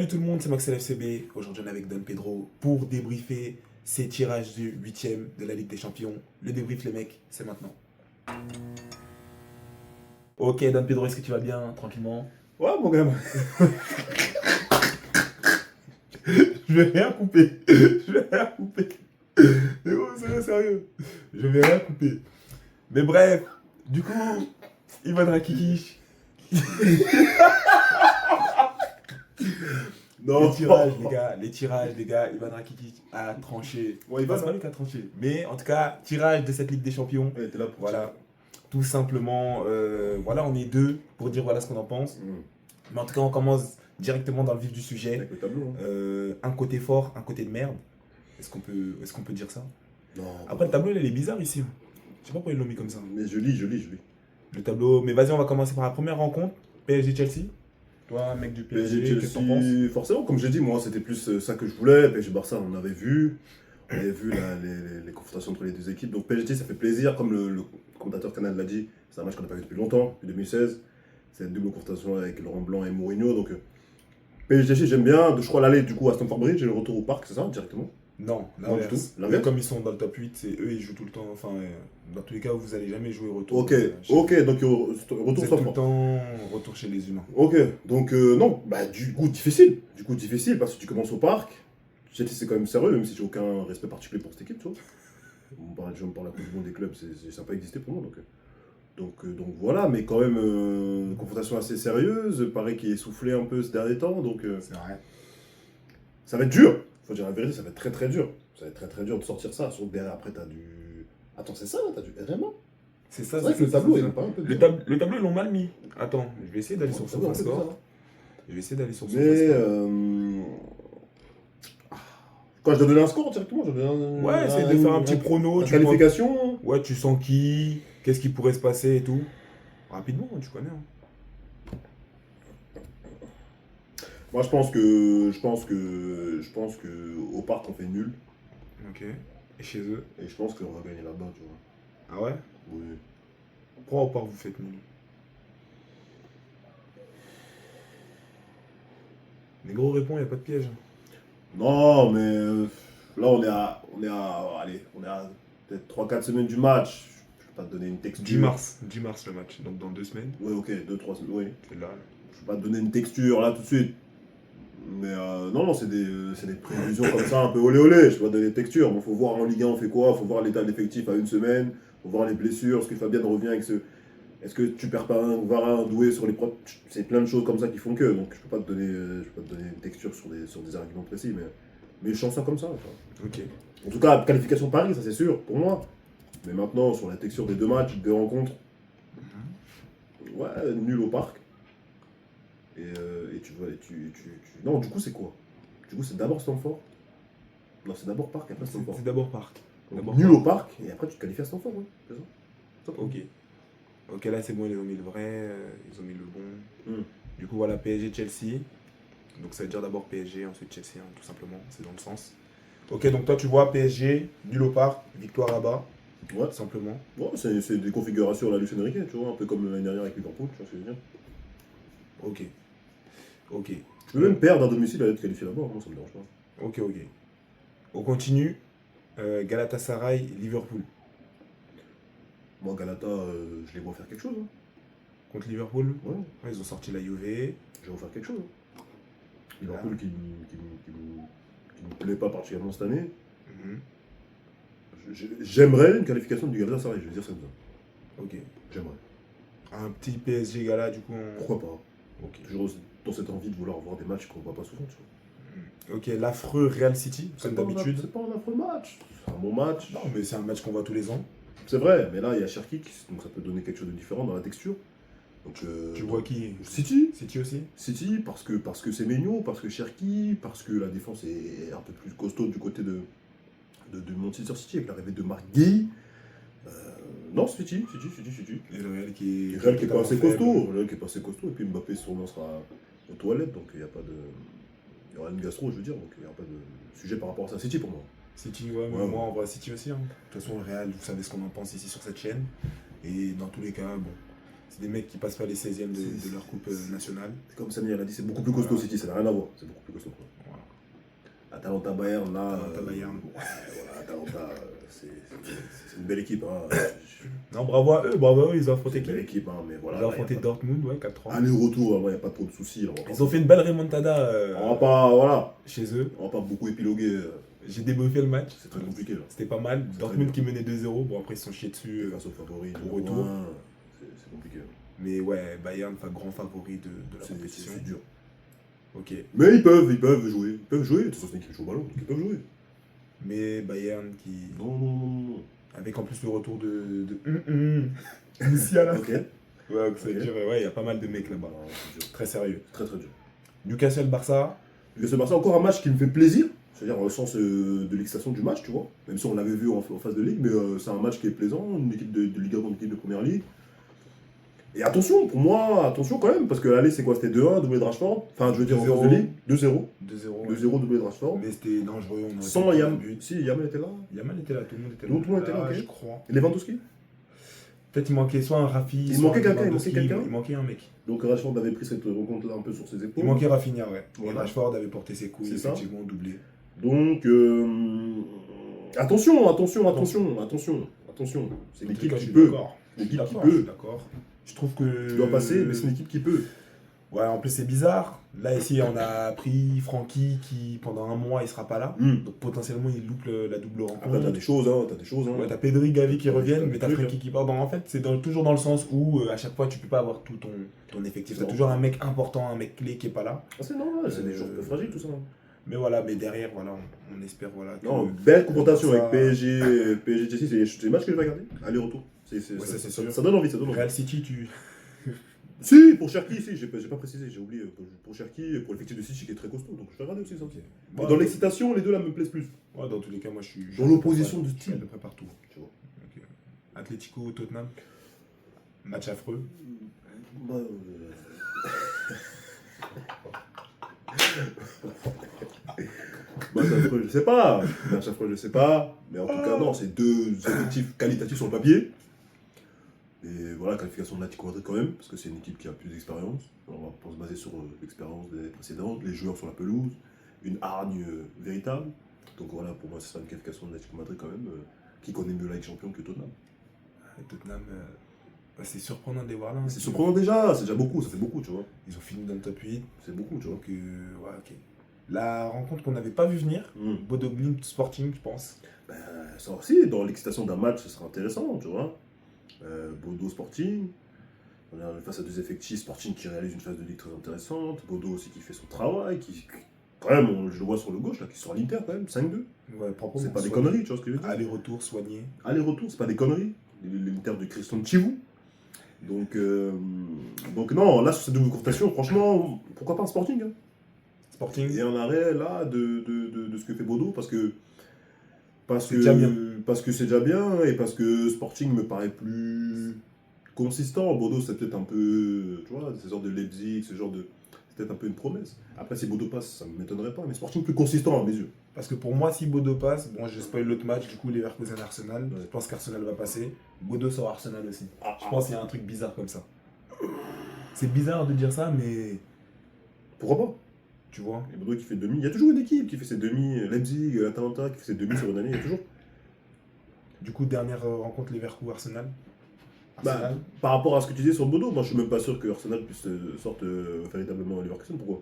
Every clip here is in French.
Salut tout le monde, c'est Max LFCB. Aujourd'hui on est avec Don Pedro pour débriefer ces tirages du 8ème de la Ligue des Champions. Le débrief les mecs, c'est maintenant. Ok Don Pedro, est-ce que tu vas bien, tranquillement? Ouais, mon gars. Je vais rien couper. Je vais rien couper. Mais bon, c'est sérieux. Je vais rien couper. Mais bref, du coup, Ivan Rakitic. Non, Les tirages, les gars, Ivan Rakitic a tranché. Ouais, Enfin, Ivan, c'est pas lui qui a tranché. Mais en tout cas, tirage de cette Ligue des Champions. ouais, t'es là pour Voilà, tout simplement, voilà, on est deux pour dire voilà ce qu'on en pense. tirer. Mais en tout cas, on commence directement dans le vif du sujet. Avec le tableau. Hein. Un côté fort, un côté de merde. Est-ce qu'on peut dire ça? Non. Après, le tableau, il est bizarre ici. Je sais pas pourquoi ils l'ont mis comme ça. Mais je lis. Le tableau, mais vas-y, on va commencer par la première rencontre. PSG-Chelsea. Toi, mec du PSG, PSG, qu'est-ce que t'en penses? Chelsea, forcément, comme j'ai dit, moi, c'était plus ça que je voulais. PSG, Barça, on avait vu. On avait vu les confrontations entre les deux équipes. Donc, PSG, ça fait plaisir. Comme le commentateur Canal l'a dit, c'est un match qu'on n'a pas vu depuis longtemps, depuis 2016. C'est une double confrontation avec Laurent Blanc et Mourinho. Donc, PSG, j'aime bien. Je crois l'aller du coup à Stamford Bridge et le retour au parc, c'est ça, directement? Non, Non, du tout. l'inverse. L'inverse. Eux, comme ils sont dans le top 8, c'est eux, ils jouent tout le temps. Enfin, dans tous les cas, vous allez jamais jouer retour. Ok, donc Vous retour êtes tout le Stamford. temps retour chez les humains. Ok, donc non, bah du coup difficile. Du coup difficile parce que tu commences au parc. Chelsea c'est quand même sérieux, même si j'ai aucun respect particulier pour cette équipe, tu vois. Je me parle la Coupe du Monde des clubs, ça n'a pas existé pour moi. Donc voilà, mais quand même, une confrontation assez sérieuse. Pareil qui est essoufflé un peu ces derniers temps, donc C'est vrai. ça va être dur. Faut dire la vérité, ça va être très très dur. Ça va être très très dur de sortir ça. Surtout que derrière, après, t'as du. Attends, c'est ça, là, t'as du RMA. C'est ça, C'est vrai que c'est le ça, tableau, c'est il ça. est pas un peu. Le tableau, ils l'ont mal mis. Attends, je vais essayer d'aller sur Ça va, SofaScore. ça va. Je vais essayer d'aller sur Mais SofaScore. quand je dois donner un score directement, je dois donner un. Ouais, essaye de faire un petit prono. Une Tu vois, qualification. ouais, tu sens qui, qu'est-ce qui pourrait se passer et tout. Rapidement, tu connais. Hein. Moi, je pense que au parc on fait nul Ok. Et chez eux? et je pense qu'on va gagner là-bas, tu vois. Ah ouais? Oui. Pourquoi au part vous faites nul? Les gros répond, y a pas de piège. Non, mais là on est à peut-être 3 4 semaines du match. Je peux pas te donner une texture. 10 mars le match, donc dans 2 semaines. Oui, ok, 2 3 semaines. Oui. C'est là. Je peux pas te donner une texture là tout de suite. Mais non, c'est des prévisions comme ça, un peu olé olé. Je peux pas donner une texture. Bon, faut voir en Ligue 1 on fait quoi. Faut voir l'état d'effectif à une semaine. Faut voir les blessures. Est-ce que Fabien revient avec ce. Est-ce que tu perds pas un Varin, Doué sur les propres. C'est plein de choses comme ça qui font que. Donc je peux pas te donner, une texture sur des arguments précis. Mais je sens ça comme ça. Tu vois. Ok. En tout cas, qualification Paris, ça c'est sûr, pour moi. Mais maintenant, sur la texture des deux matchs, des rencontres, ouais, nul au parc. Et tu vois, non, du coup, c'est quoi? Du coup, c'est d'abord Stamford. Non, c'est d'abord Parc, après Stamford. C'est d'abord parc. Donc, d'abord nul Parc. au parc, et après tu te qualifies à Stamford, ouais. C'est ça. C'est ça. Ok. Ok, là c'est bon, ils ont mis le vrai, ils ont mis le bon. Hmm. Du coup, voilà, PSG-Chelsea. Donc ça veut dire d'abord PSG, ensuite Chelsea, hein, tout simplement. C'est dans le sens. Ok, donc toi tu vois PSG, nul au parc, victoire là-bas, Ouais, tout simplement. ouais c'est des configurations à la Luis Enrique, tu vois, un peu comme l'année dernière avec Liverpool, tu vois ce que je veux dire. Ok. Ok. Tu peux même perdre à domicile et être qualifié là-bas, moi ça me dérange pas. Ok, ok. On continue. Galatasaray, Liverpool. Moi, Galata, je les vois faire quelque chose. Hein. Contre Liverpool, Ouais, ouais, ils ont sorti la Juve. je les vois faire quelque chose. Hein. Liverpool qui me plaît pas particulièrement cette année. Mhm. J'aimerais une qualification du Galatasaray, je vais dire ça comme ça. Ok. J'aimerais. Un petit PSG Gala, du coup. Pourquoi pas? Ok. Toujours dans cette envie de vouloir voir des matchs qu'on voit pas souvent, tu vois. Ok, l'affreux Real City, comme pas un- d'habitude. C'est pas un affreux match. C'est un bon match. Non, mais c'est un match qu'on voit tous les ans. C'est vrai, mais là, il y a Cherki, donc ça peut donner quelque chose de différent dans la texture. Donc, Tu vois qui? City. City aussi? City, parce que c'est Maignan, parce que Cherki, parce que la défense est un peu plus costaud du côté de Manchester City, avec l'arrivée de Marc Guéhi. Non, City. Et le Real qui Et Real qui est pas assez totalement faible. costaud. Real qui est pas assez costaud. Et puis Mbappé sûrement sera aux toilettes. Donc il n'y a pas de. Il y aura une gastro, je veux dire. Donc il n'y aura pas de sujet par rapport à ça. City pour moi. City, ouais, mais Ouais, moi ouais. en vrai City aussi. Hein. De toute façon, le Real, vous savez ce qu'on en pense ici sur cette chaîne. Et dans tous les cas, bon, C'est des mecs qui passent pas les 16e de leur coupe nationale. Comme Samir l'a dit, c'est beaucoup plus costaud City, ça n'a rien à voir. C'est beaucoup plus costaud. Voilà. Atalanta Bayern, là. Atalanta Bayern. Ouais, voilà, Atalanta, c'est une belle équipe. Hein. Non, bravo à eux, ils ont affronté C'est qui? une belle équipe, hein, mais voilà. Ils ont affronté Dortmund, ouais, 4-3. Aller-retour, il n'y a pas trop de soucis. Là, Ils ont fait une belle remontada on va pas, voilà, chez eux. on va pas beaucoup épiloguer. J'ai débriefé le match. C'est très compliqué là. C'était pas mal. C'est Dortmund très qui menait 2-0. Bon, après, ils se sont chiés dessus. Face aux favoris, au retour. c'est compliqué. Mais ouais, Bayern, grand favori de la C'est compétition. dur. Ok. Mais ils peuvent jouer. Ils peuvent jouer. De toute façon, c'est une équipe qui joue au ballon, donc ils peuvent jouer. Mais Bayern qui. Non. Avec en plus le retour de Musiala. Ok. Ouais, ça veut dire, ouais, il y a pas mal de mecs là-bas. Non, c'est dur. Très sérieux. Très dur. Newcastle-Barça. C'est encore un match qui me fait plaisir. C'est-à-dire dans le sens de l'excitation du match, tu vois. Même si on l'avait vu en phase de ligue, mais c'est un match qui est plaisant. Une équipe de Ligue 1 contre une équipe de Première Ligue. Et attention, pour moi, attention quand même, parce que l'aller c'est quoi? C'était 2-1, doublé de Rashford. Enfin, je veux dire en 2-0. phase de ligue, 2-0. 2-0. 2-0, doublé de Rashford. Mais c'était dangereux. On aurait Sans pu prendre Yamal. un but. Si, Yamal était là. Yamal était là, tout le monde était là. Tout le monde était là, ok. Je crois. Et Lewandowski. Peut-être il manquait soit un Rafi, Il soit manquait un quelqu'un, Lewandowski, il manquait quelqu'un. Il manquait un mec. Donc Rashford avait pris cette rencontre-là un peu sur ses épaules. Il manquait Rafinha, ouais. Voilà. Et Rashford avait porté ses couilles, C'est ça. effectivement, doublé. Donc, attention. C'est En une tout cas, équipe je qui suis peut. d'accord. Une équipe qui Je peut. suis d'accord. Je trouve que. Tu dois passer, mais c'est une équipe qui peut. Ouais, en plus, c'est bizarre. Là, ici, on a pris Francky qui, pendant un mois, il sera pas là. Donc, potentiellement, il loupe la double rencontre. Après, t'as des choses, hein. Ouais, t'as Pedri, Gavi qui reviennent, mais t'as trucs, Francky qui part. Donc, en fait, c'est toujours dans le sens où, à chaque fois, tu peux pas avoir tout ton effectif. T'as Non. toujours un mec important, un mec clé qui est pas là. Ah, c'est normal, c'est des jours peu fragiles, tout ça. Mais voilà, mais derrière, voilà, on espère, voilà. Que Non, belle confrontation ça- avec PSG, Chelsea, c'est des matchs que je vais regarder. Aller-retour. Ouais, ça, c'est sûr. Ça donne envie, ça donne envie. Real City, tu. Si, pour Cherki, si, j'ai pas précisé, j'ai oublié. Pour Cherki, pour l'effectif de City qui est très costaud, donc je vais regarder aussi ça. Mais Ouais, dans l'excitation, les deux là me plaisent plus. Ouais, dans tous les cas, moi, je suis. Dans l'opposition de je suis à style. peu près partout. Tu vois. Donc, Atlético, Tottenham. Match affreux. Bah, Match affreux, je sais pas. Match affreux, je sais pas. Mais en tout cas, non, c'est deux effectifs qualitatifs sur le papier. Et voilà, qualification de l'Atlético Madrid quand même, parce que c'est une équipe qui a plus d'expérience. On va pas se baser sur l'expérience des années précédentes, les joueurs sur la pelouse, une hargne véritable. Donc voilà, pour moi, ce sera une qualification de l'Atlético Madrid quand même, qui connaît mieux la Ligue Champion que Tottenham. Et Tottenham, c'est surprenant de les voir là. C'est surprenant déjà, c'est déjà beaucoup, ça fait beaucoup, tu vois. Ils ont fini dans le top 8. C'est beaucoup, tu vois. Donc, ouais, ok. La rencontre qu'on n'avait pas vu venir, Bodo Glimt Sporting, je pense. Ben, ça aussi, dans l'excitation d'un match, ce sera intéressant, tu vois. Bodo Sporting, on est face à deux effectifs, Sporting qui réalise une phase de ligue très intéressante, Bodo aussi qui fait son travail, qui quand même, je le vois sur le gauche, là, qui sort l'Inter quand même, 5-2. Ouais, proprement. C'est pas des Soigné. conneries, tu vois ce que je veux dire. Aller-retour, soigné. Aller-retour, c'est pas des conneries. L'Inter de Christian Chivou. Donc non, là sur cette double confrontation, franchement, pourquoi pas un Sporting, hein. Sporting. Et un arrêt là de ce que fait Bodo parce que C'est déjà bien. parce que c'est déjà bien et parce que Sporting me paraît plus consistant. Bodo c'est peut-être un peu, tu vois, ce genre de Leipzig, ce genre de, c'est peut-être un peu une promesse. Après si Bodo passe, ça ne m'étonnerait pas, mais Sporting plus consistant à mes yeux. Parce que pour moi, si Bodo passe, bon, je spoil l'autre match, du coup, Leverkusen-Arsenal. Ouais. Je pense qu'Arsenal va passer. Bodo sort Arsenal aussi. Je pense qu'il y a un truc bizarre comme ça. C'est bizarre de dire ça, mais Pourquoi pas? tu vois. Et Bodo qui fait demi, il y a toujours une équipe qui fait ses demi, Leipzig, Atalanta qui fait ses demi sur une année, il y a toujours. Du coup, dernière rencontre Leverkusen-Arsenal. Bah, Arsenal. par rapport à ce que tu disais sur Bodo, moi je suis même pas sûr que Arsenal puisse sorte véritablement à Leverkusen. Pourquoi?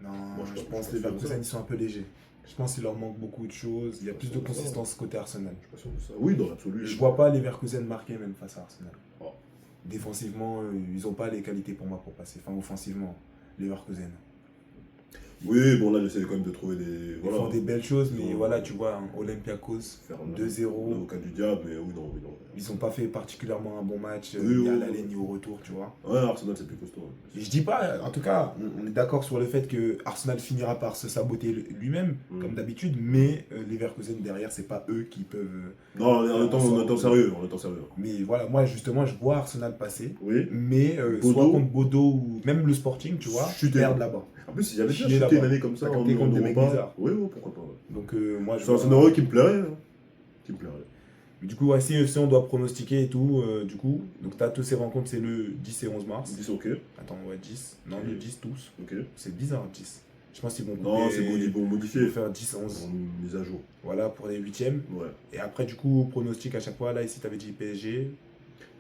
Non, moi, je je pense pense que que les Leverkusen, ça. ils sont un peu légers. Je pense qu'il leur manque beaucoup de choses. Il y a plus de consistance côté Arsenal. Je suis pas sûr de ça. Oui, dans l'absolu. Je vois pas les Leverkusen marquer même face à Arsenal. Oh. Défensivement, ils n'ont pas les qualités pour moi pour passer. Enfin, offensivement, les Leverkusen. Oui, bon là j'essaie quand même de trouver des. Ils font des belles choses, mais voilà, tu vois, hein, Olympiakos, Faire 2-0. l'avocat du diable, mais oui, non. Ils n'ont pas fait particulièrement un bon match, Oui, ni à oui, l'aller oui. ni au retour, tu vois. Ouais, Arsenal c'est plus costaud. Et je dis pas, en tout cas, on est d'accord sur le fait que Arsenal finira par se saboter lui-même, comme d'habitude, mais les Leverkusen derrière, c'est pas eux qui peuvent. Non, en étant sérieux, Mais voilà, moi justement, je vois Arsenal passer, Oui. mais Bodo. soit contre Bodo ou même le Sporting, tu vois, Chuter. perdre là-bas. En plus, si j'avais déjà Chier chuté une là-bas. année comme ça, T'as en capté contre des mecs Europa, bizarres. oui, pourquoi pas. Ouais. Donc moi, je C'est un vois- scénario qui me plairait. Hein. Qui me plairait. Du coup, ouais, si on doit pronostiquer et tout, du coup, donc t'as toutes ces rencontres, c'est le 10 et 11 mars. 10, ok. Attends, ouais, 10. Non, Ok. le 10, tous. Ok. C'est bizarre, 10. Je pense qu'ils vont couper. Non, c'est bon, ils vont Ils modifier. vont faire 10, 11. Mise à jour. Voilà, pour les huitièmes. Ouais. Et après, du coup, pronostic à chaque fois. Là, ici, t'avais dit PSG.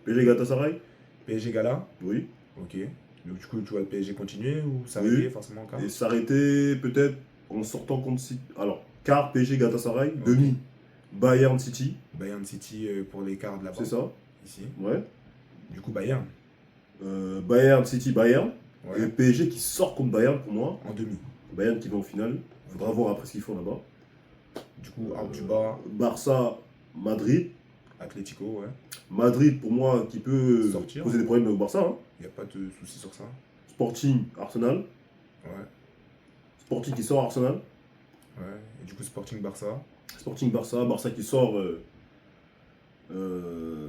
PSG Galatasaray? PSG Gala. Oui. Ok. Donc, du coup, tu vois le PSG continuer ou Oui. s'arrêter forcément encore. Et s'arrêter peut-être en sortant contre City. Alors, quart PSG Galatasaray, Ok. demi Bayern City. Bayern City pour les quarts de là-bas. C'est ça. Ici. Ouais. Du coup, Bayern. Bayern City, Bayern. Ouais. Et PSG qui sort contre Bayern pour moi. En demi. Bayern qui va en finale. Faudra voir après ce qu'ils font là-bas. Du coup, du bas, Barça, Madrid. Atlético, ouais. Madrid pour moi qui peut Sortir. poser des problèmes au Barça. Hein. Il n'y a pas de souci sur ça. Sporting, Arsenal. Ouais. Sporting qui sort Arsenal. Ouais. Et du coup, Sporting Barça. Sporting Barça, Barça qui sort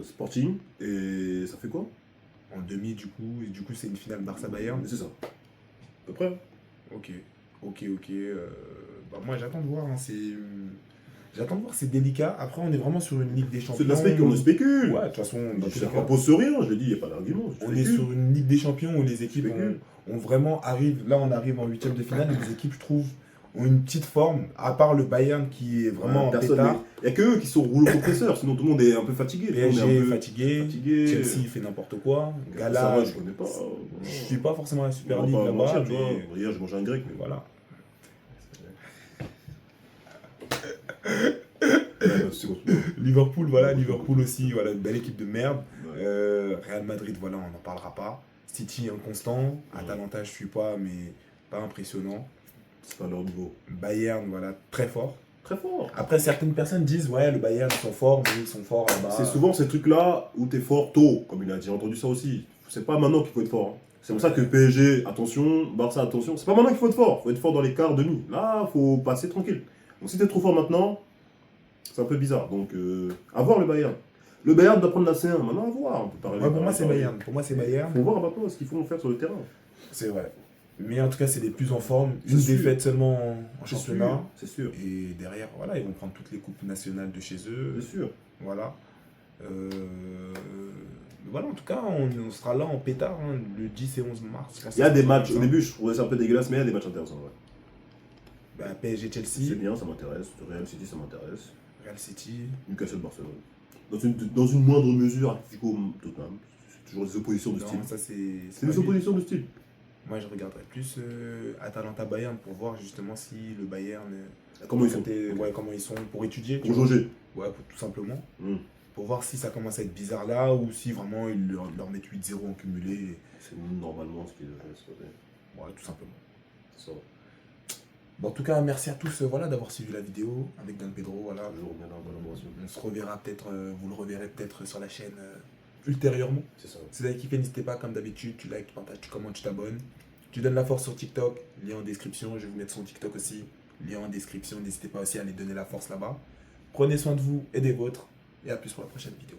Sporting. Et ça fait quoi? En demi, du coup. Et du coup, c'est une finale Barça-Bayern. C'est ça. À peu près. Ok. Bah, moi, j'attends de voir. Hein, J'attends de voir, c'est délicat. Après, on est vraiment sur une Ligue des Champions. C'est de la spécule, on spécule. Ouais, de toute façon, dans tous Ça les cas, repose sur rien, je l'ai dit, il n'y a pas d'argument. on est sur une Ligue des Champions où les équipes Spécule. ont vraiment arrivent. Là, on arrive en huitième de finale. Et les équipes, je trouve, ont une petite forme. À part le Bayern qui est vraiment en pétard. Il n'y a que eux qui sont rouleaux compresseurs, sinon tout le monde est un peu fatigué. PSG Tout le monde est un peu fatigué. Chelsea fait n'importe quoi. Ça Gala, va, je connais pas. je suis pas forcément à la Super On va League pas là-bas. mentir, tu Mais vois. Hier, j'ai mangé un grec, mais voilà. Ouais, c'est bon. Liverpool, voilà, Liverpool aussi, voilà, une belle équipe de merde. Ouais. Real Madrid, voilà, on n'en parlera pas. City inconstant, Atalanta je suis pas, mais pas impressionnant. C'est pas leur niveau. Bayern, voilà, très fort. Très fort. Après, certaines personnes disent, ouais, le Bayern, ils sont forts, mais ils sont forts là-bas. C'est souvent ces trucs-là où t'es fort tôt, comme il a dit, j'ai entendu ça aussi. C'est pas maintenant qu'il faut être fort. Hein. C'est pour ça que PSG, attention, Barça, attention. C'est pas maintenant qu'il faut être fort. Faut être fort dans les quarts, demi. Là, faut passer tranquille. Donc si t'es trop fort maintenant, c'est un peu bizarre. Donc, à voir le Bayern. Le Bayern doit prendre la C1. Maintenant, à voir. On peut parler. Ouais, pour moi, c'est Bayern. Pour moi, c'est Bayern. Faut voir maintenant ce qu'ils font faire sur le terrain. C'est vrai. Mais en tout cas, c'est les plus en forme. C'est Une sûr. défaite seulement en C'est championnat. sûr. C'est sûr. Et derrière, voilà, ils vont prendre toutes les coupes nationales de chez eux. C'est sûr. Voilà. Voilà, en tout cas, on sera là en pétard hein, le 10 et 11 mars. Il y a des matchs. Au début, je trouvais ça un peu dégueulasse, mais il y a des matchs intéressants. Ouais. Bah, PSG C'est Chelsea, bien, ça m'intéresse. Real City, ça m'intéresse. Real City. Newcastle, Barcelone. Dans une moindre mesure, Atletico, Tottenham. C'est toujours des oppositions de style. Non, ça c'est. C'est pas des lui. oppositions de style. Moi, je regarderais plus Atalanta Bayern pour voir justement si le Bayern. Comment ils sont Ouais, comment ils sont pour étudier. tu Pour vois. jauger. Ouais, tout simplement. Hmm. Pour voir si ça commence à être bizarre là ou si vraiment ils leur mettent 8-0 en cumulé. C'est normalement ce qu'ils devraient se passer. Ouais, tout simplement. C'est ça. Bon, en tout cas, merci à tous voilà, d'avoir suivi la vidéo avec Dan Pedro. Voilà. Toujours bien dans la collaboration. On se reverra peut-être, vous le reverrez peut-être sur la chaîne ultérieurement. C'est ça. Si vous avez kiffé, n'hésitez pas, comme d'habitude, tu likes, tu partages, tu commentes, tu t'abonnes. Tu donnes la force sur TikTok, lien en description, je vais vous mettre son TikTok aussi, lien en description, n'hésitez pas aussi à aller donner la force là-bas. Prenez soin de vous et des vôtres, et à plus pour la prochaine vidéo.